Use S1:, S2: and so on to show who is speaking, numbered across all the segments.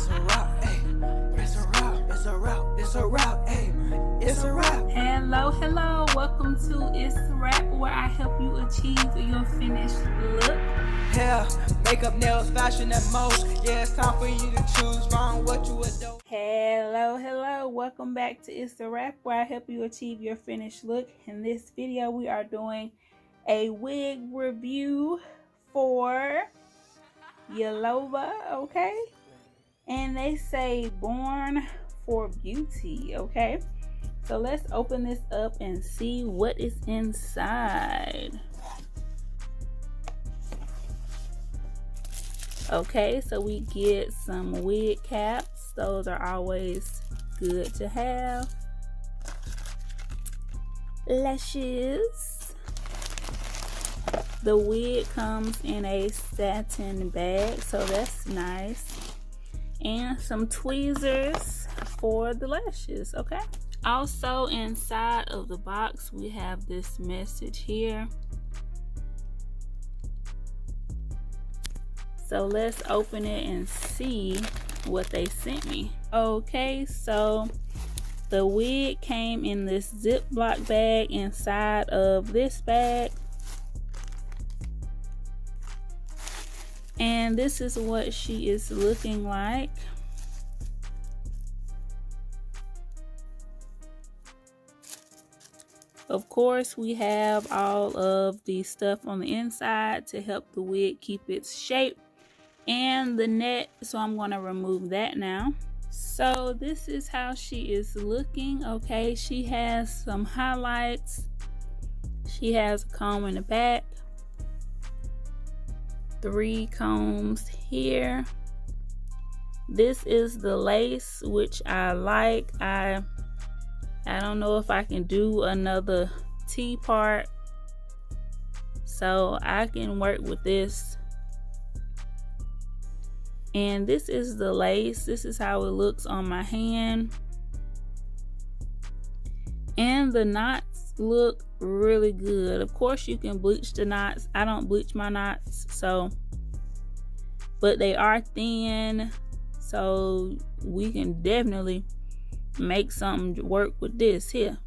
S1: It's a wrap, ayy. It's a wrap, it's a wrap, it's a wrap, ayy. It's a wrap.
S2: Hello, welcome to Itz Sirap, where I help you achieve your finished look.
S1: Hair, makeup, nails, fashion, and most. Yeah, it's time for you to choose from what you adore.
S2: Hello, welcome back to Itz Sirap, where I help you achieve your finished look. In this video, we are doing a wig review for Yolova, okay? And they say born for beauty, okay? So let's open this up and see what is inside. Okay, so we get some wig caps. Those are always good to have. Lashes. The wig comes in a satin bag, so that's nice. And some tweezers for the lashes, okay? Also inside of the box, we have this message here. So let's open it and see what they sent me. Okay, so the wig came in this Ziploc bag inside of this bag. And this is what she is looking like. Of course, we have all of the stuff on the inside to help the wig keep its shape and the net, so I'm going to remove that now. So this is how she is looking. Okay, she has some highlights. She has a comb in the back, 3 combs here. This is the lace, which I like. I don't know if I can do another T part, so I can work with this. And this is the lace. This is how it looks on my hand. And the knots look really good. Of course, you can bleach the knots. I don't bleach my knots, so, but they are thin, so we can definitely make something work with this here.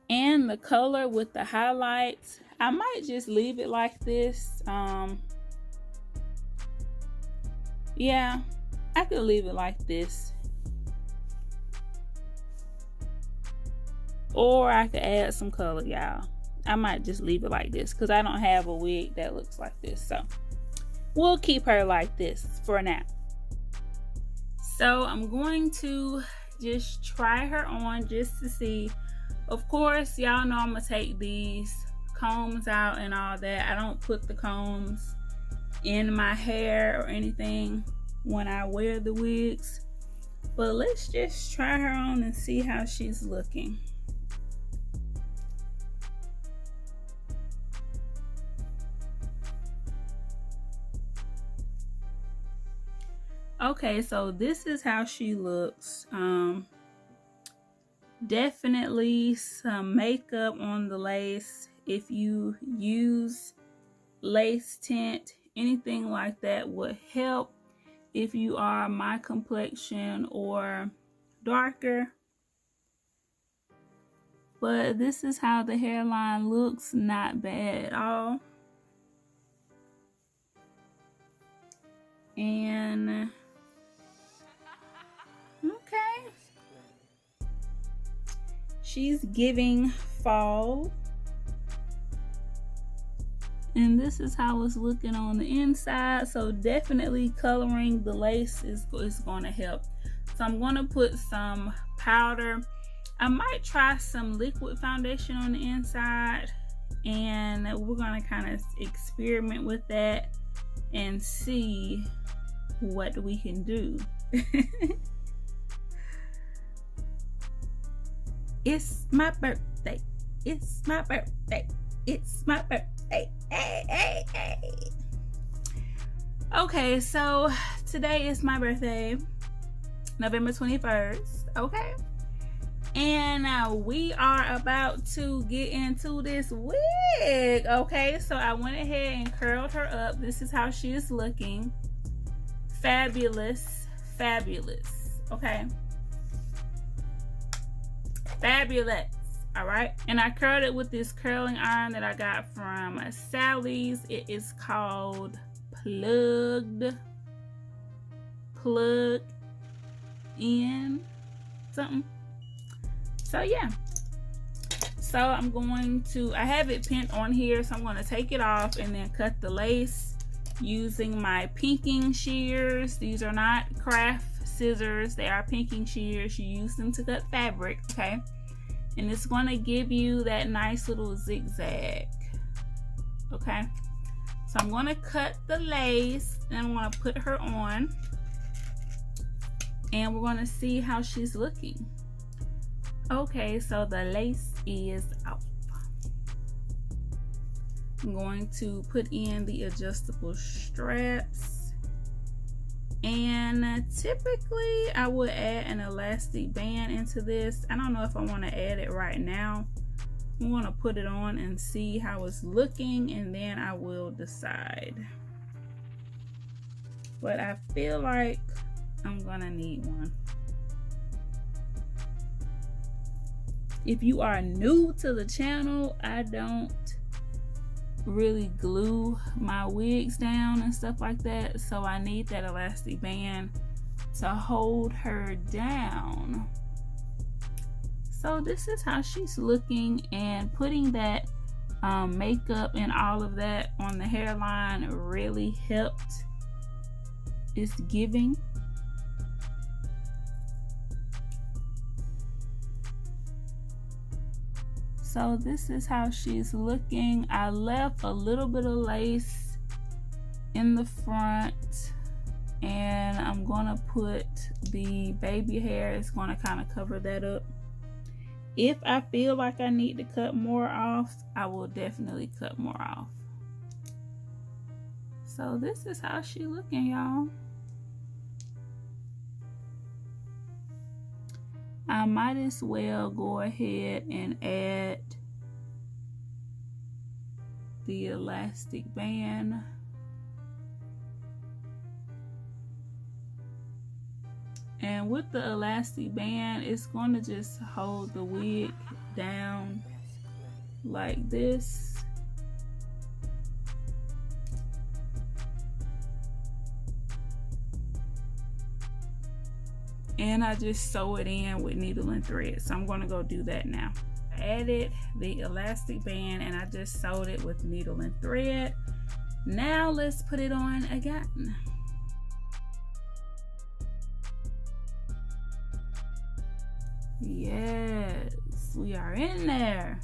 S2: And the color with the highlights, I might just leave it like this. Yeah, I could leave it like this, or I could add some color, y'all. I might just leave it like this because I don't have a wig that looks like this, so we'll keep her like this for now. So I'm going to just try her on just to see. Of course, y'all know I'm gonna take these combs out and all that. I don't put the combs in my hair or anything when I wear the wigs, but let's just try her on and see how she's looking. Okay, so this is how she looks. Definitely some makeup on the lace. If you use lace tint, anything like that would help if you are my complexion or darker. But this is how the hairline looks. Not bad at all. And okay, she's giving fall. And this is how it's looking on the inside. So definitely coloring the lace is going to help. So I'm going to put some powder. I might try some liquid foundation on the inside, and we're going to kind of experiment with that and see what we can do. It's my birthday. It's my birthday. It's my birthday. Hey. Okay, so today is my birthday, November 21st, okay? And now we are about to get into this wig, okay? So I went ahead and curled her up. This is how she is looking. fabulous, okay? Fabulous, all right? And I curled it with this curling iron that I got from Sally's. It is called Plug in something. So yeah. So I'm going to, I have it pinned on here, so I'm going to take it off and then cut the lace using my pinking shears. These are not craft scissors, they are pinking shears. You use them to cut fabric, okay? And it's going to give you that nice little zigzag, okay? So I'm going to cut the lace and I'm going to put her on, and we're going to see how she's looking. Okay, so the lace is off. I'm going to put in the adjustable straps, and typically I would add an elastic band into this. I don't know if I want to add it right now. I'm going to put it on and see how it's looking, and then I will decide. But I feel like I'm gonna need one. If you are new to the channel, I don't really glue my wigs down and stuff like that, so I need that elastic band to hold her down. So this is how she's looking, and putting that makeup and all of that on the hairline really helped. It's giving. So this is how she's looking. I left a little bit of lace in the front, and I'm gonna put the baby hair. It's gonna kind of cover that up. If I feel like I need to cut more off, I will definitely cut more off. So this is how she looking, y'all. I might as well go ahead and add the elastic band. And with the elastic band, it's going to just hold the wig down like this. And I just sew it in with needle and thread. So I'm going to go do that now. I added the elastic band and I just sewed it with needle and thread. Now let's put it on again. Yes, we are in there.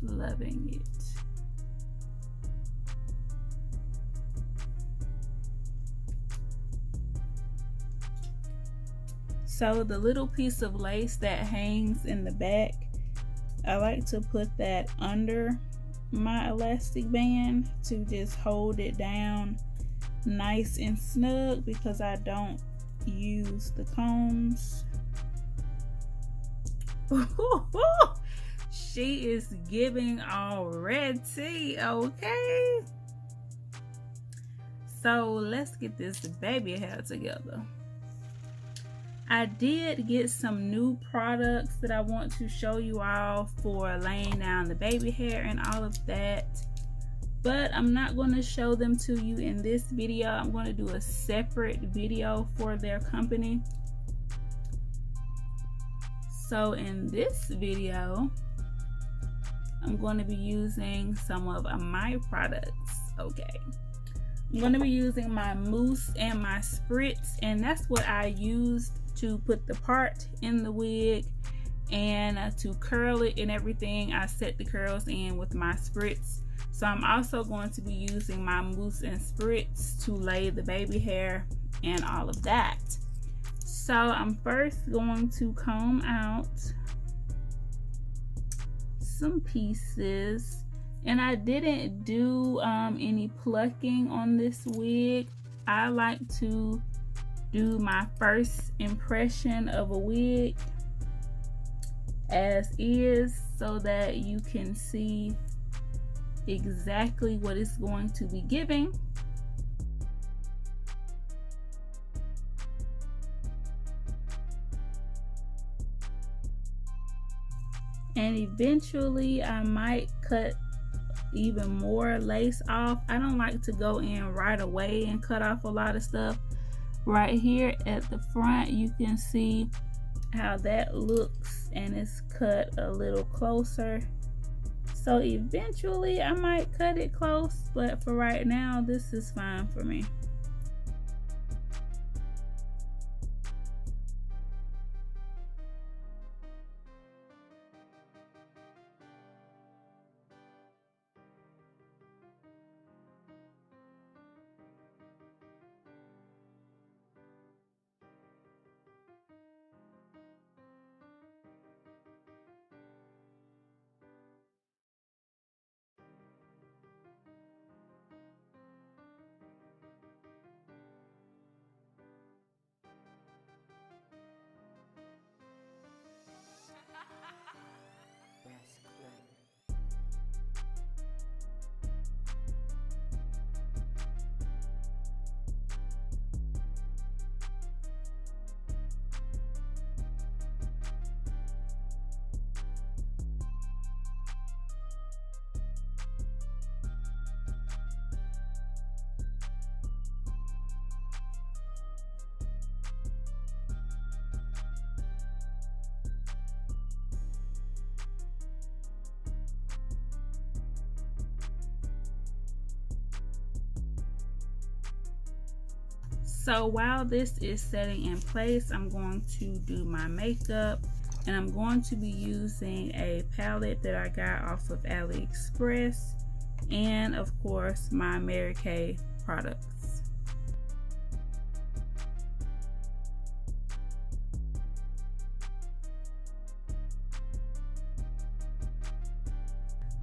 S2: Loving it. So the little piece of lace that hangs in the back, I like to put that under my elastic band to just hold it down nice and snug, because I don't use the combs. She is giving already, okay? So let's get this baby hair together. I did get some new products that I want to show you all for laying down the baby hair and all of that, but I'm not going to show them to you in this video. I'm going to do a separate video for their company. So in this video, I'm going to be using some of my products, okay? I'm going to be using my mousse and my spritz, and that's what I used to put the part in the wig and to curl it and everything. I set the curls in with my spritz. So I'm also going to be using my mousse and spritz to lay the baby hair and all of that. So I'm first going to comb out some pieces, and I didn't do any plucking on this wig. I like to do my first impression of a wig as is, so that you can see exactly what it's going to be giving. And eventually I might cut even more lace off. I don't like to go in right away and cut off a lot of stuff. Right here at the front, you can see how that looks, and it's cut a little closer. So eventually I might cut it close, but for right now, this is fine for me. So while this is setting in place, I'm going to do my makeup, and I'm going to be using a palette that I got off of AliExpress, and of course my Mary Kay products.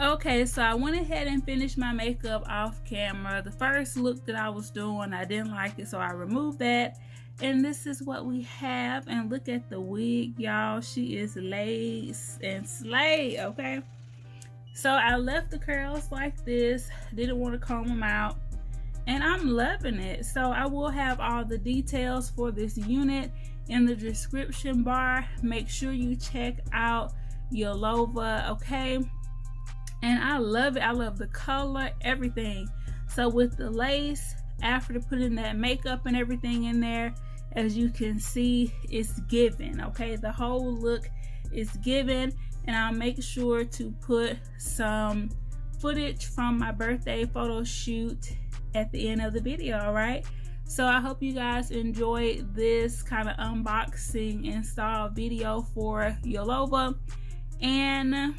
S2: Okay, so I went ahead and finished my makeup off camera. The first look that I was doing, I didn't like it, so I removed that. And this is what we have. And look at the wig, y'all. She is lace and slay, okay? So I left the curls like this. Didn't want to comb them out. And I'm loving it. So I will have all the details for this unit in the description bar. Make sure you check out Yolova, okay? And I love it. I love the color, everything. So with the lace, after putting that makeup and everything in there, as you can see, it's given, okay? The whole look is given. And I'll make sure to put some footage from my birthday photo shoot at the end of the video, all right? So I hope you guys enjoyed this kind of unboxing install video for Yolova. And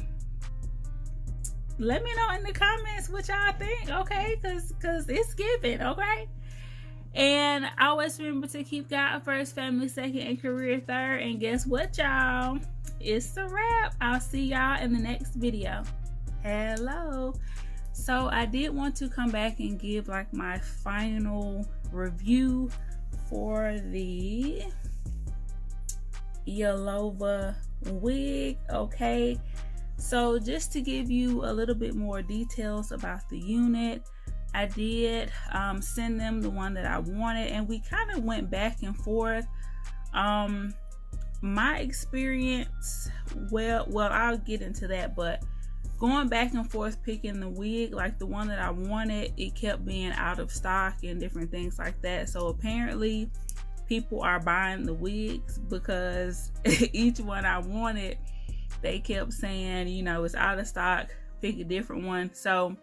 S2: let me know in the comments what y'all think, okay? Cause it's given, okay? And always remember to keep God first, family second, and career third. And guess what, y'all? It's a wrap. I'll see y'all in the next video. Hello. So I did want to come back and give like my final review for the Yolova wig, okay? So just to give you a little bit more details about the unit, I did send them the one that I wanted, and we kind of went back and forth. My experience, well, I'll get into that, but going back and forth picking the wig, like the one that I wanted, it kept being out of stock and different things like that. So apparently people are buying the wigs because each one I wanted, they kept saying, you know, it's out of stock, pick a different one. So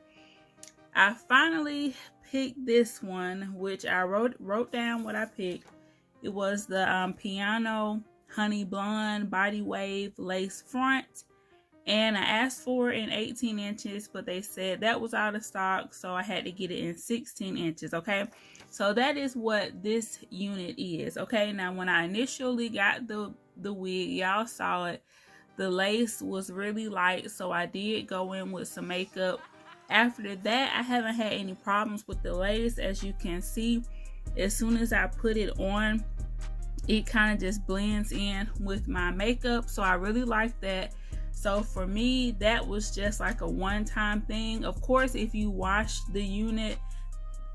S2: I finally picked this one, which I wrote down what I picked. It was the Piano Honey Blonde Body Wave Lace Front. And I asked for it in 18 inches, but they said that was out of stock, so I had to get it in 16 inches, okay? So that is what this unit is, okay? Now, when I initially got the wig, y'all saw it. The lace was really light, so I did go in with some makeup. After that, I haven't had any problems with the lace. As you can see, as soon as I put it on, it kind of just blends in with my makeup, so I really like that. So for me, that was just like a one-time thing. Of course, if you wash the unit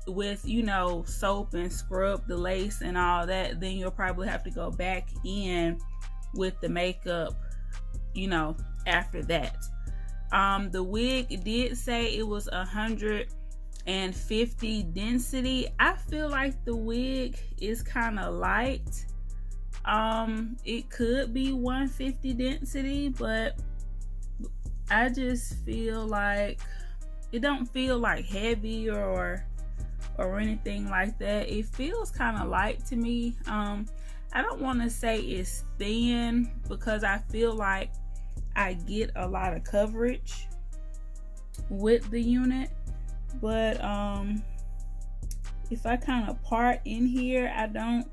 S2: with, you know, soap and scrub the lace and all that, then you'll probably have to go back in with the makeup, you know, after that. The wig did say it was 150 density. I feel like the wig is kind of light. It could be 150 density, but I just feel like it don't feel like heavy or anything like that. It feels kind of light to me. I don't want to say it's thin because I feel like I get a lot of coverage with the unit, but if I kind of part in here, I don't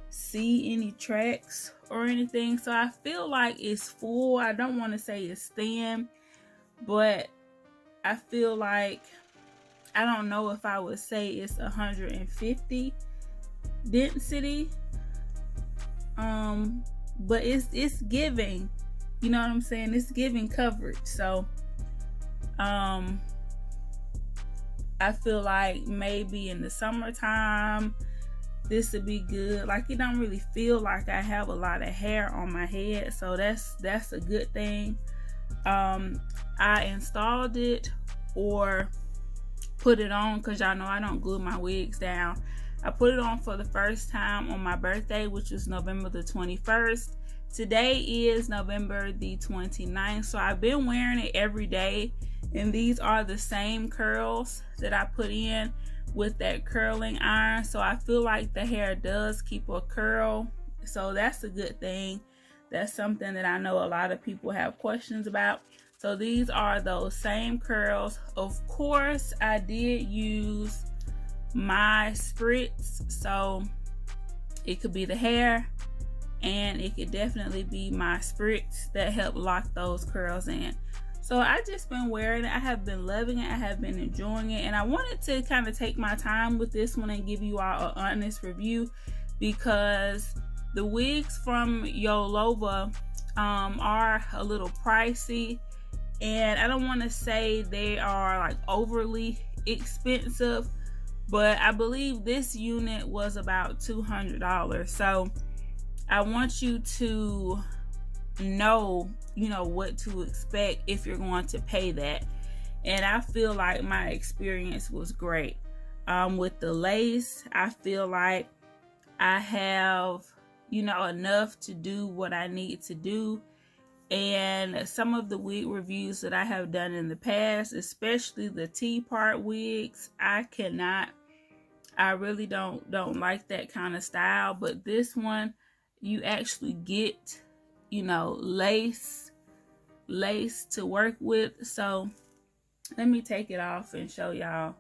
S2: see any tracks or anything, so I feel like it's full. I don't want to say it's thin, but I feel like, I don't know if I would say it's 150 density, but it's giving, you know what I'm saying, it's giving coverage. So I feel like maybe in the summertime this would be good. Like, it don't really feel like I have a lot of hair on my head, so that's a good thing. I installed it or put it on, because y'all know I don't glue my wigs down. I put it on for the first time on my birthday, which was November the 21st. Today is November the 29th, so I've been wearing it every day, and these are the same curls that I put in with that curling iron. So I feel like the hair does keep a curl, so that's a good thing. That's something that I know a lot of people have questions about. So these are those same curls. Of course, I did use my spritz, so it could be the hair and it could definitely be my spritz that help lock those curls in. So I just been wearing it. I have been loving it. I have been enjoying it, and I wanted to kind of take my time with this one and give you all an honest review, because the wigs from Yolova are a little pricey, and I don't want to say they are like overly expensive, but I believe this unit was about $200. So I want you to know, you know, what to expect if you're going to pay that. And I feel like my experience was great. With the lace, I feel like I have, you know, enough to do what I need to do. And some of the wig reviews that I have done in the past, especially the T-part wigs, I really don't like that kind of style. But this one, you actually get, you know, lace to work with. So let me take it off and show y'all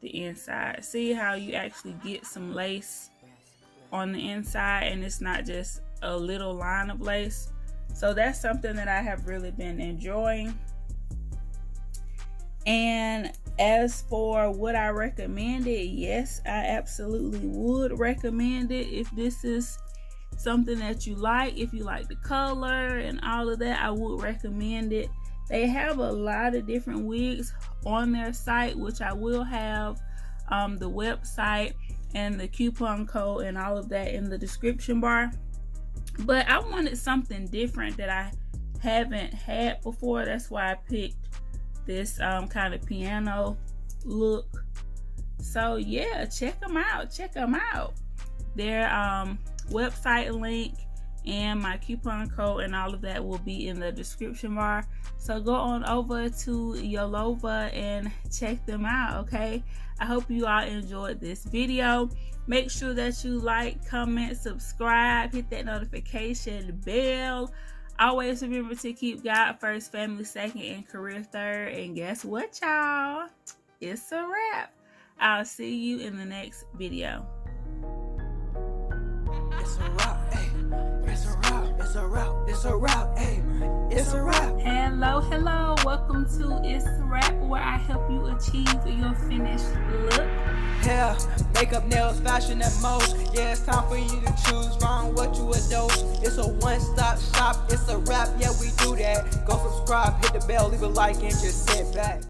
S2: the inside. See how you actually get some lace on the inside, and it's not just a little line of lace. So that's something that I have really been enjoying. And as for would I recommend it, yes, I absolutely would recommend it. If this is something that you like, if you like the color and all of that, I would recommend it. They have a lot of different wigs on their site, which I will have the website and the coupon code and all of that in the description bar. But I wanted something different that I haven't had before. That's why I picked this kind of piano look. So yeah, check them out. Their website link and my coupon code and all of that will be in the description bar. So go on over to Yolova and check them out, okay? I hope you all enjoyed this video. Make sure that you like, comment, subscribe, hit that notification bell. Always remember to keep God first, family second, and career third. And guess what, y'all? It's a wrap. I'll see you in the next video.
S1: It's a wrap, hey. It's a wrap, it's a wrap, it's a wrap, hey. It's a wrap.
S2: Hello. Welcome to Itz Sirap, where I help you achieve your finished look.
S1: hair, makeup, nails, fashion, and most. Yeah, it's time for you to choose wrong what you adore. It's a one-stop shop, it's a wrap, yeah, we do that. Go subscribe, hit the bell, leave a like, and just sit back.